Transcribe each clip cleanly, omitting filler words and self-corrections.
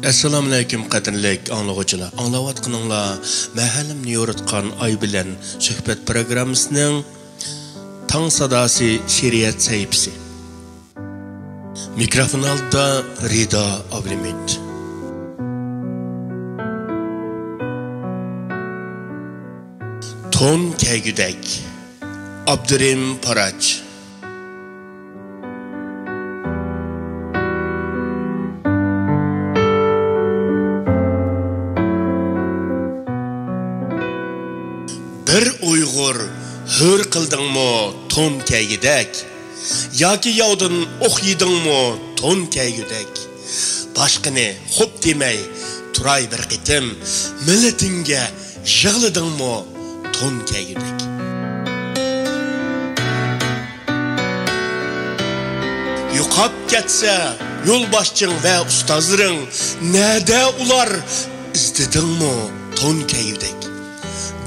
Assalamu alaykum qadrlik anglag'uchilar. Anglayotganinglar mahallimni yoritgan Ay bilan suhbat programmasining tang sadosi she'riyat sayfisi. Mikrofon oldida Rido Ablimit. Ton kaygudek Abdurim Parach. Bir Uyg'ur hür qildingmi ton kaygudek, yoki yovdan o'q yedingmi ton kaygudek. Boshqani xo'p demay turay bir qitim, millatingga yig'ladingmi ton kaygudek. Yo'qab ketsa yo'lboshching va ustozlaring, nada ular izdedingmi ton kaygudek.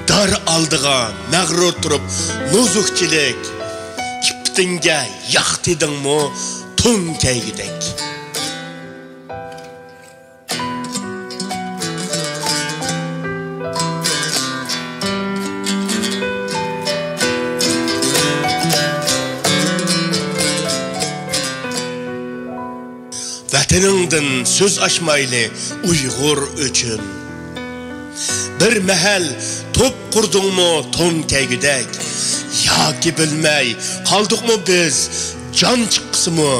Dar aldığa mağrur turup nozukçilik, kiptinge yaktidin mu ton kaygudek. Vataningdan söz açmaylı Uyghur üçün. Bir mahal top qurdingmi ton kaygudek, yoki bilmay qoldikmi biz jon chiqsimi,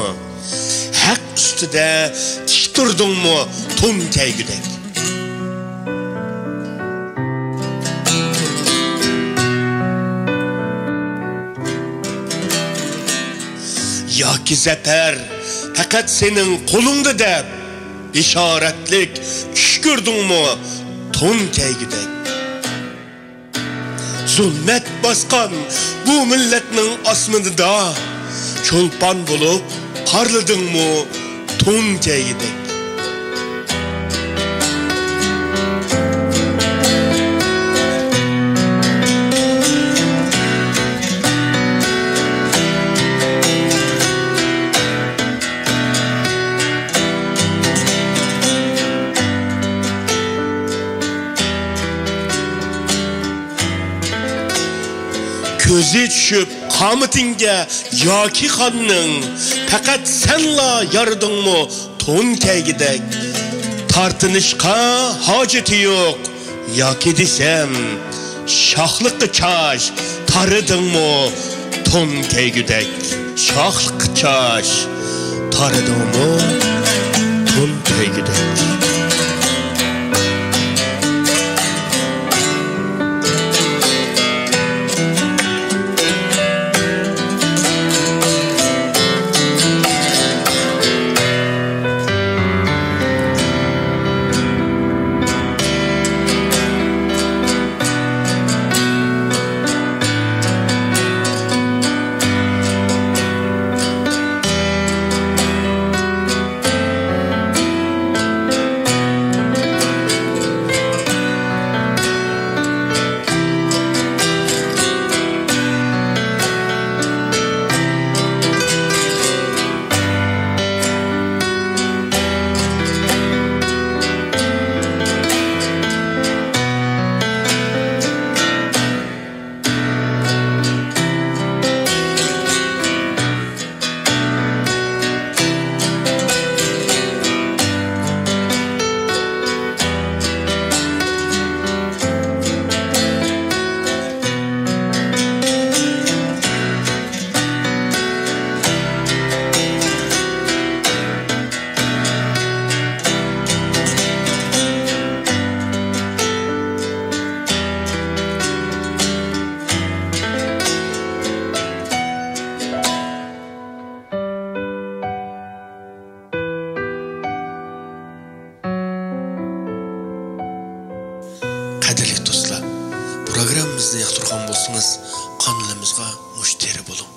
haq ustida tik turdingmi ton kaygudek. Yoki zafar faqat sening qo'lingda deb bishoratlik tush ko'rdingmi ton kaygudek. Zulmet baskan bu milletning osmonida cho'lpon bo'lib parladingmi ton kaygudek. Gözü düşüp qamitinga yoki xonning, faqat senla yaradingmi ton kaygudek. Tartinishqa hojati yo'q, yoki desam shohliqqa chosh taridingmi ton kaygudek. Shohliqqa chosh taridingmi ton kaygudek. Qadrli do'stlar, programmamizni yoqtirgan bo'lsangiz, qanalımızga mushtari bo'ling.